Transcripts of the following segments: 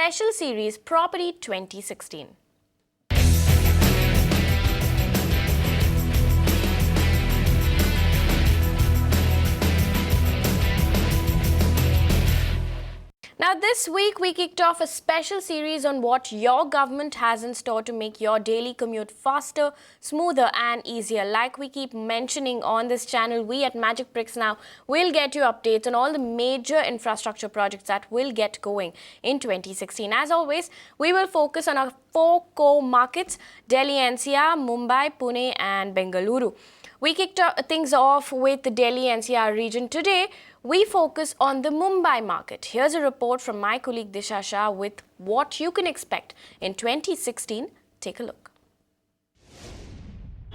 special series Property 2016. Now, this week we kicked off a special series on what your government has in store to make your daily commute faster, smoother and easier. Like we keep mentioning on this channel, we at Magicbricks Now will get you updates on all the major infrastructure projects that will get going in 2016. As always, we will focus on our 4 core markets: Delhi NCR, Mumbai, Pune and Bengaluru. We kicked things off with the Delhi NCR region. Today, we focus on the Mumbai market. Here's a report from my colleague Disha Shah with what you can expect in 2016. Take a look.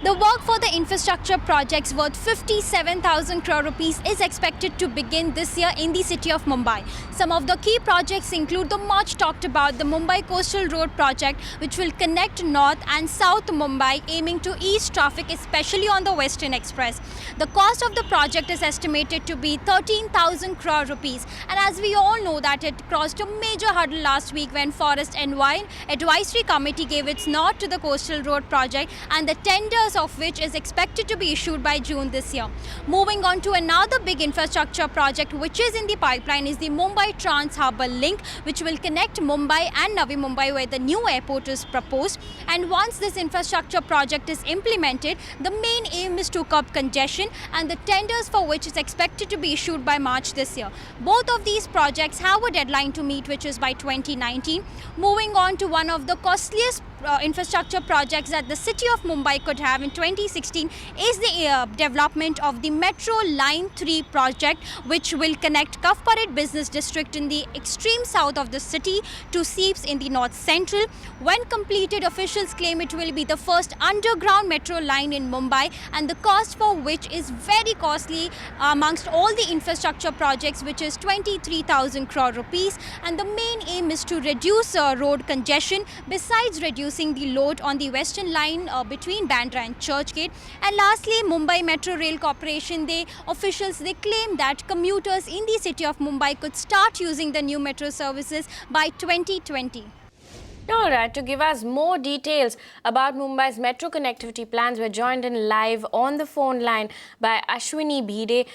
The work for the infrastructure projects worth 57,000 crore rupees is expected to begin this year in the city of Mumbai. Some of the key projects include the much talked about the Mumbai Coastal Road Project, which will connect North and South Mumbai, aiming to ease traffic, especially on the Western Express. The cost of the project is estimated to be 13,000 crore rupees. And as we all know that it crossed a major hurdle last week when Forest Advisory Committee gave its nod to the Coastal Road Project, and the tenders of which is expected to be issued by June this year. Moving on to another big infrastructure project which is in the pipeline is the Mumbai Trans-Harbour Link, which will connect Mumbai and Navi Mumbai, where the new airport is proposed. And once this infrastructure project is implemented, the main aim is to curb congestion, and the tenders for which is expected to be issued by March this year. Both of these projects have a deadline to meet, which is by 2019. Moving on to one of the costliest infrastructure projects that the city of Mumbai could have in 2016 is the development of the Metro Line 3 project, which will connect Cuf Parade Business District in the extreme south of the city to Seeps in the north central. When completed, officials claim it will be the first underground metro line in Mumbai, and the cost for which is very costly amongst all the infrastructure projects, which is 23,000 crore rupees. And the main aim is to reduce road congestion, besides reducing the load on the western line between Bandra and Churchgate. And lastly, Mumbai Metro Rail Corporation, officials claim that commuters in the city of Mumbai could start using the new metro services by 2020. Alright, to give us more details about Mumbai's metro connectivity plans, we're joined in live on the phone line by Ashwini Bhide,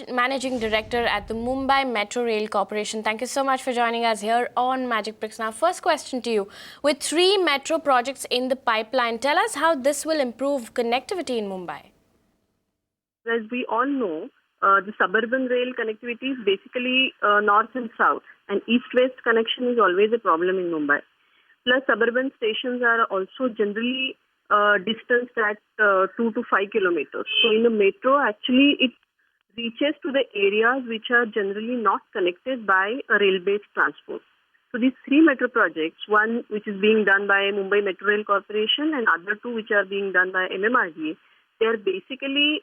Managing Director at the Mumbai Metro Rail Corporation. Thank you so much for joining us here on Magicbricks. Now, first question to you. With 3 metro projects in the pipeline, tell us how this will improve connectivity in Mumbai. As we all know, the suburban rail connectivity is basically north and south, and east-west connection is always a problem in Mumbai. Plus, suburban stations are also generally distanced at 2 to 5 kilometers. So, in the metro, actually, it reaches to the areas which are generally not connected by a rail-based transport. So, these 3 metro projects, one which is being done by Mumbai Metro Rail Corporation and other 2 which are being done by MMRDA, they are basically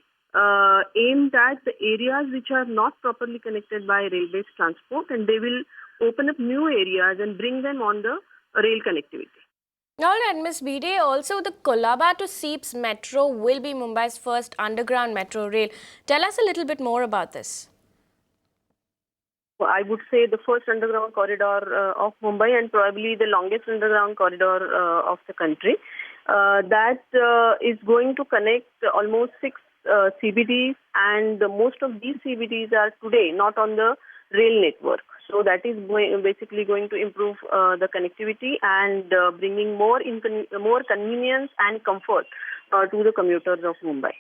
aimed at the areas which are not properly connected by rail-based transport, and they will open up new areas and bring them on the rail connectivity. All right, Ms. Bhide, also the Colaba to Seeps Metro will be Mumbai's first underground metro rail. Tell us a little bit more about this. I would say the first underground corridor of Mumbai, and probably the longest underground corridor of the country. That is going to connect almost 6 CBDs, and most of these CBDs are today not on the rail network. So that is basically going to improve the connectivity and bringing more convenience and comfort to the commuters of Mumbai.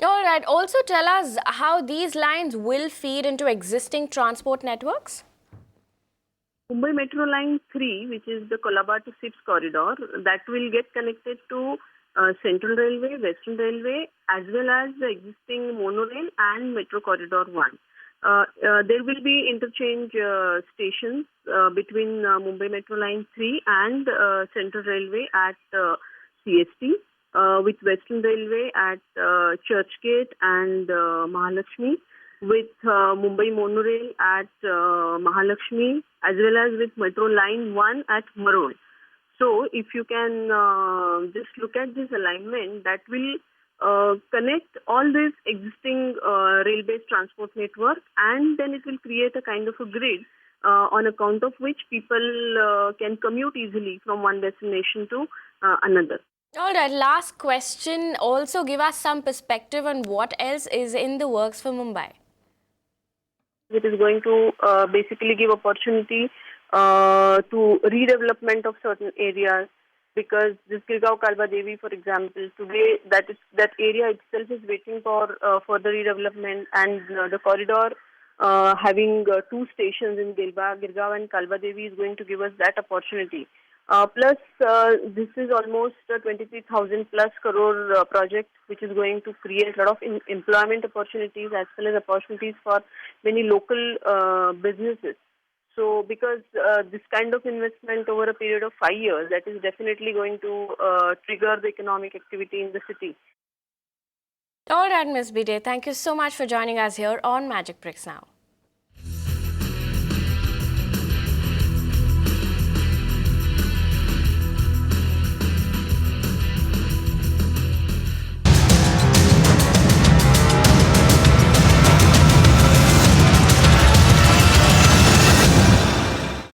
All right. Also tell us how these lines will feed into existing transport networks. Mumbai Metro Line 3, which is the Colaba to Seeps corridor, that will get connected to Central Railway, Western Railway, as well as the existing monorail and Metro Corridor 1. There will be interchange stations between Mumbai Metro Line 3 and Central Railway at CST, with Western Railway at Churchgate and Mahalakshmi, with Mumbai Monorail at Mahalakshmi, as well as with Metro Line 1 at Marol. So, if you can just look at this alignment, that will connect all this existing rail-based transport network, and then it will create a kind of a grid on account of which people can commute easily from one destination to another. All right, last question. Also, give us some perspective on what else is in the works for Mumbai. It is going to basically give opportunity to redevelopment of certain areas, because this Girgaon Kalba Devi, for example, today that area itself is waiting for further redevelopment, and the corridor having two stations in Girgaon and Kalba Devi is going to give us that opportunity. Plus, this is almost a 23,000 plus crore project, which is going to create a lot of employment opportunities as well as opportunities for many local businesses. So, because this kind of investment over a period of 5 years, that is definitely going to trigger the economic activity in the city. All right, Ms. Bide, thank you so much for joining us here on Magicbricks Now.